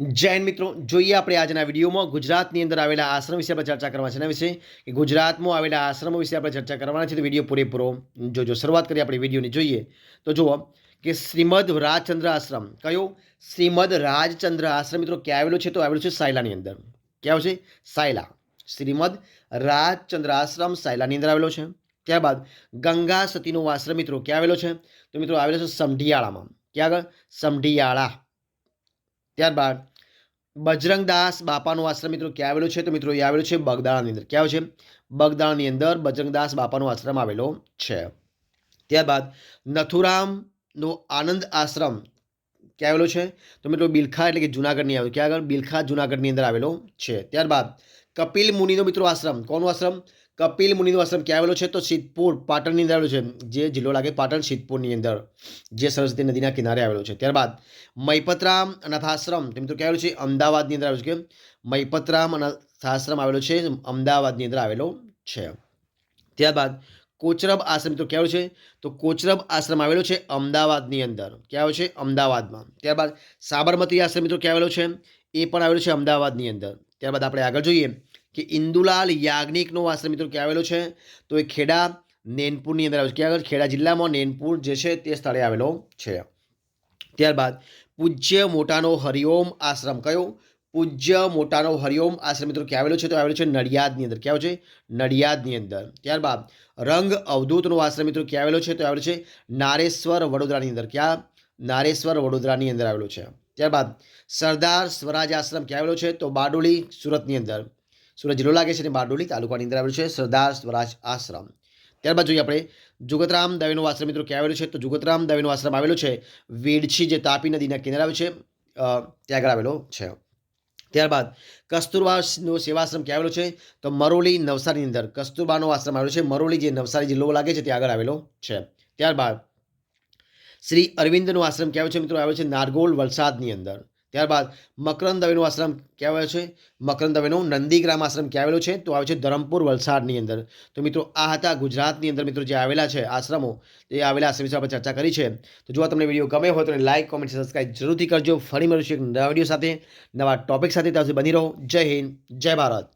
જય હિન્દ મિત્રો, જોઈએ આપણે આજના વિડીયોમાં ગુજરાતની અંદર આવેલા આશ્રમ વિશે આપણે ચર્ચા કરવાના છે. એના વિશે કે ગુજરાતમાં આવેલા આશ્રમો વિશે આપણે ચર્ચા કરવાના છે. તો વિડીયો પૂરેપૂરો જોજો. શરૂઆત કરીએ આપણે વિડીયોની. જોઈએ તો જુઓ કે શ્રીમદ રાજચંદ્ર આશ્રમ. કયો? શ્રીમદ રાજચંદ્ર આશ્રમ મિત્રો ક્યાં આવેલો છે? તો આવેલો છે સાયલાની અંદર. ક્યાં છે? સાયલા. શ્રીમદ રાજચંદ્ર આશ્રમ સાયલાની અંદર આવેલો છે. ત્યારબાદ ગંગા સતીનો આશ્રમ મિત્રો ક્યાં આવેલો છે? તો મિત્રો આવેલો છે સમઢિયાળામાં. ક્યાં આગળ? સમઢિયાળા. ત્યારબાદ બજરંગદાસ બાપાનો આશ્રમ મિત્રો ક્યાં આવેલો છે? તો મિત્રો એ આવેલો છે બગદાણાની અંદર. ક્યાં છે? બગદાણાની અંદર બજરંગદાસ બાપાનો આશ્રમ આવેલો છે. ત્યારબાદ નથુરામનો આનંદ આશ્રમ ક્યાં આવેલો છે? તો મિત્રો બિલખા એટલે કે જુનાગઢની આવેલો. ક્યાં આગળ? બિલખા જુનાગઢની અંદર આવેલો છે. ત્યારબાદ કપિલ મુનિનો મિત્રો આશ્રમ. કોનો આશ્રમ? કપિલ મુનિનો આશ્રમ ક્યાં આવેલો છે? તો સિદ્ધપુર પાટણની અંદર આવેલો છે. જે જિલ્લો લાગે પાટણ, સિદ્ધપુરની અંદર, જે સરસ્વતી નદીના કિનારે આવેલો છે. ત્યારબાદ મૈપતરામ અનાથાશ્રમ મિત્રો ક્યાં આવેલો છે? અમદાવાદની અંદર આવેલો છે. મૈપતરામ અનાથાશ્રમ આવેલો છે અમદાવાદની અંદર આવેલો છે. ત્યારબાદ કોચરબ આશ્રમ મિત્રો ક્યાં આવેલો છે? તો કોચરબ આશ્રમ આવેલો છે અમદાવાદની અંદર. ક્યાં આવેલો છે? અમદાવાદમાં. ત્યારબાદ સાબરમતી આશ્રમ મિત્રો ક્યાં આવેલો છે? એ પણ આવેલો છે અમદાવાદની અંદર. ત્યારબાદ આપણે આગળ જોઈએ કે ઇન્દુલાલ યાજ્ઞિકનો આશ્રમ મિત્રો ક્યાં આવેલો છે? તો એ ખેડા નેનપુરની અંદર આવેલો છે. ક્યાં આગળ? ખેડા જિલ્લામાં નેનપુર જે છે તે સ્થળે આવેલો છે. ત્યારબાદ પૂજ્ય મોટાનો હરિઓમ આશ્રમ. કયો? પૂજ્ય મોટાનો હરિઓમ આશ્રમ મિત્રો ક્યાં આવેલો છે? તો આવેલો છે નડિયાદની અંદર. ક્યાં છે? નડિયાદની અંદર. ત્યારબાદ રંગ અવધૂતનો આશ્રમ મિત્રો ક્યાં આવેલો છે? તો આવેલો છે નારેશ્વર વડોદરાની અંદર. ક્યાં? નારેશ્વર વડોદરાની અંદર આવેલો છે. ત્યારબાદ સરદાર સ્વરાજ આશ્રમ ક્યાં આવેલો છે? તો બારડોલી સુરતની અંદર. સુરત જિલ્લો લાગે છે અને બારડોલી તાલુકાની અંદર આવેલો છે સરદાર સ્વરાજ આશ્રમ. ત્યારબાદ જોઈએ આપણે જુગતરામ દવેનો આશ્રમ મિત્રો ક્યાં આવેલો છે? તો જુગતરામ દવેનો આશ્રમ આવેલો છે વેડછી, જે તાપી નદીના કિનારે આવે છે ત્યાં આગળ આવેલો છે. ત્યારબાદ કસ્તુરબાનો સેવાશ્રમ ક્યાં આવેલો છે? તો મરોલી નવસારીની અંદર. કસ્તુરબાનો આશ્રમ આવેલો છે મરોલી, જે નવસારી જિલ્લો લાગે છે ત્યાં આગળ આવેલો છે. ત્યારબાદ શ્રી અરવિંદનો આશ્રમ ક્યાં આવેલો છે મિત્રો? આવેલો છે નારગોલ વલસાડની અંદર. ત્યારબાદ મકરંદ દવેનો આશ્રમ ક્યાં આવેલો છે? મકરંદ દવેનો નંદીગ્રામ આશ્રમ ક્યાં આવેલો છે? તો આવે છે ધરમપુર વલસાડની અંદર. તો મિત્રો આ હતા ગુજરાતની અંદર મિત્રો જે આવેલા છે આશ્રમો, એ આવેલા આશ્રમ વિશે આપણે ચર્ચા કરી છે. તો જો તમને વિડીયો ગમે હોય તો લાઇક, કોમેન્ટ, સબસ્ક્રાઇબ જરૂરથી કરજો. ફરી મળીશું એક નવા વિડીયો સાથે, નવા ટોપિક સાથે. ત્યાં સુધી બની રહો. જય હિન્દ, જય ભારત.